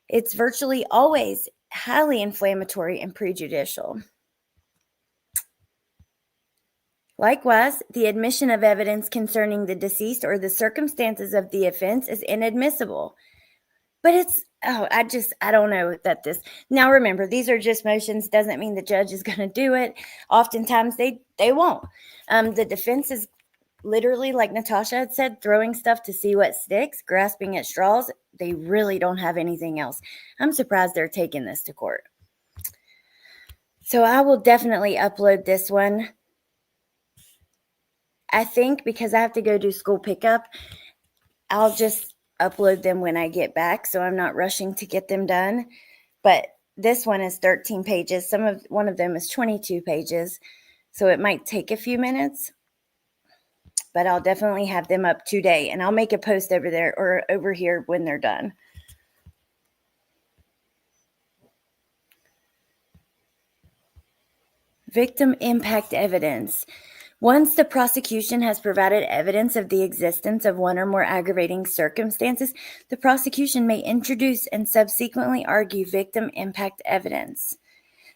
It's virtually always highly inflammatory and prejudicial. Likewise, the admission of evidence concerning the deceased or the circumstances of the offense is inadmissible. But I don't know that this. Now remember, these are just motions. Doesn't mean the judge is going to do it. Oftentimes they won't. The defense is literally, like Natasha had said, throwing stuff to see what sticks, grasping at straws. They really don't have anything else. I'm surprised they're taking this to court. So I will definitely upload this one. I think because I have to go do school pickup, I'll just upload them when I get back, so I'm not rushing to get them done. But this one is 13 pages. One of them is 22 pages, so it might take a few minutes. But I'll definitely have them up today, and I'll make a post over there or over here when they're done. Victim impact evidence. Once the prosecution has provided evidence of the existence of one or more aggravating circumstances, the prosecution may introduce and subsequently argue victim impact evidence.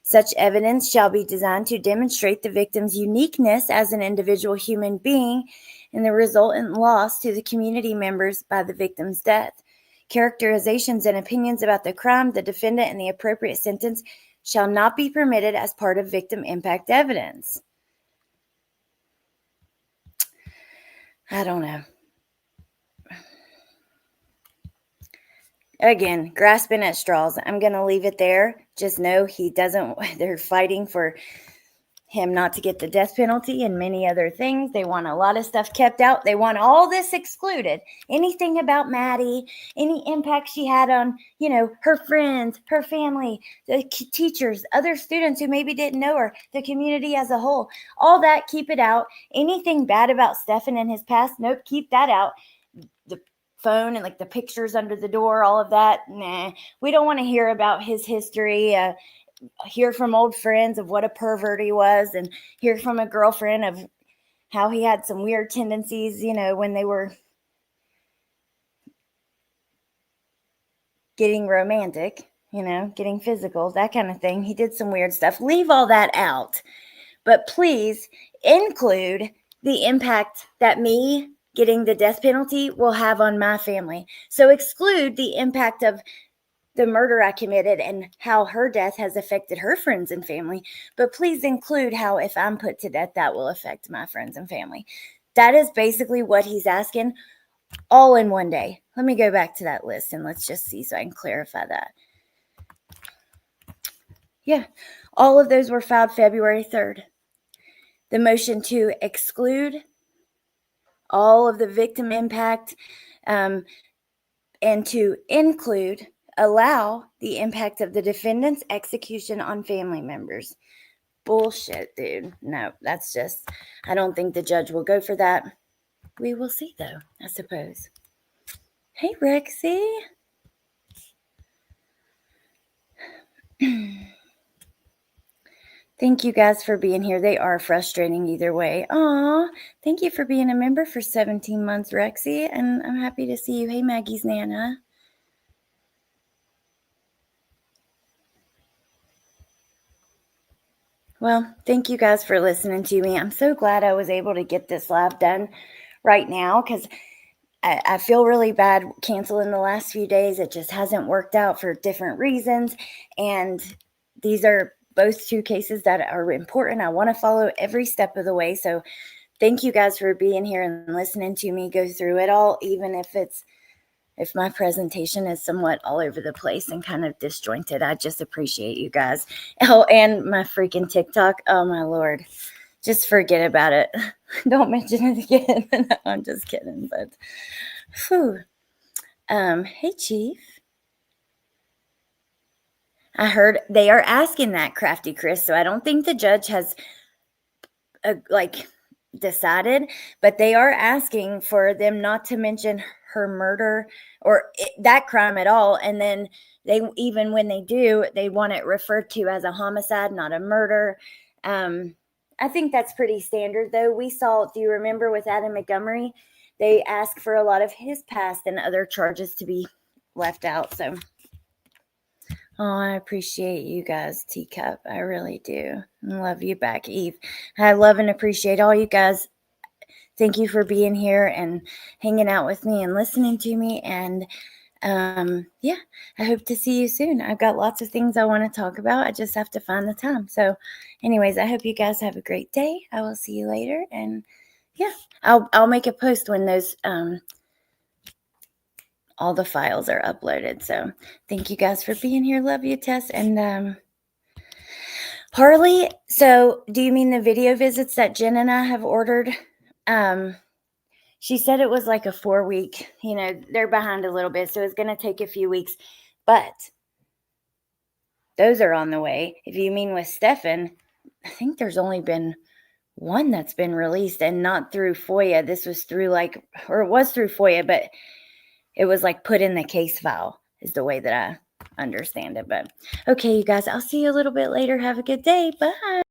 Such evidence shall be designed to demonstrate the victim's uniqueness as an individual human being and the resultant loss to the community members by the victim's death. Characterizations and opinions about the crime, the defendant, and the appropriate sentence shall not be permitted as part of victim impact evidence. I don't know. Again, grasping at straws. I'm going to leave it there. Just know he doesn't, they're fighting for him not to get the death penalty and many other things. They want a lot of stuff kept out. They want all this excluded. Anything about Maddie, any impact she had on, her friends, her family, the teachers, other students who maybe didn't know her, the community as a whole. All that, keep it out. Anything bad about Stephan and his past, nope, keep that out. The phone and like the pictures under the door, all of that, nah. We don't want to hear about his history, hear from old friends of what a pervert he was, and hear from a girlfriend of how he had some weird tendencies, when they were getting romantic, getting physical, that kind of thing. He did some weird stuff. Leave all that out. But please include the impact that me getting the death penalty will have on my family. So exclude the impact of the murder I committed and how her death has affected her friends and family. But please include how if I'm put to death, that will affect my friends and family. That is basically what he's asking, all in one day. Let me go back to that list and let's just see so I can clarify that. Yeah, all of those were filed February 3rd. The motion to exclude all of the victim impact and to include, allow the impact of the defendant's execution on family members. Bullshit, dude. No, that's just, I don't think the judge will go for that. We will see, though, I suppose. Hey, Rexy. Thank you guys for being here. They are frustrating either way. Aw, thank you for being a member for 17 months, Rexy, and I'm happy to see you. Hey, Maggie's Nana. Well, thank you guys for listening to me. I'm so glad I was able to get this live done right now because I feel really bad canceling the last few days. It just hasn't worked out for different reasons, and these are both two cases that are important. I want to follow every step of the way. So thank you guys for being here and listening to me go through it all, even if my presentation is somewhat all over the place and kind of disjointed. I just appreciate you guys. Oh, and my freaking TikTok. Oh, my Lord. Just forget about it. Don't mention it again. No, I'm just kidding. But, whew. Hey, Chief. I heard they are asking that, Crafty Chris, so I don't think the judge has, decided, but they are asking for them not to mention her murder or that crime at all, and then even when they do, they want it referred to as a homicide, not a murder. I think that's pretty standard, though. We saw, do you remember with Adam Montgomery, they asked for a lot of his past and other charges to be left out, so... Oh, I appreciate you guys, Teacup. I really do. I love you back, Eve. I love and appreciate all you guys. Thank you for being here and hanging out with me and listening to me. And yeah, I hope to see you soon. I've got lots of things I want to talk about. I just have to find the time. So anyways, I hope you guys have a great day. I will see you later. And yeah, I'll make a post when those all the files are uploaded. So thank you guys for being here. Love you, Tess. And Harley, so do you mean the video visits that Jen and I have ordered? She said it was like a 4-week, they're behind a little bit, so it's going to take a few weeks, but those are on the way. If you mean with Stephan, I think there's only been one that's been released and not through FOIA. This was through it was through FOIA, but it was put in the case file is the way that I understand it. But okay, you guys, I'll see you a little bit later. Have a good day. Bye.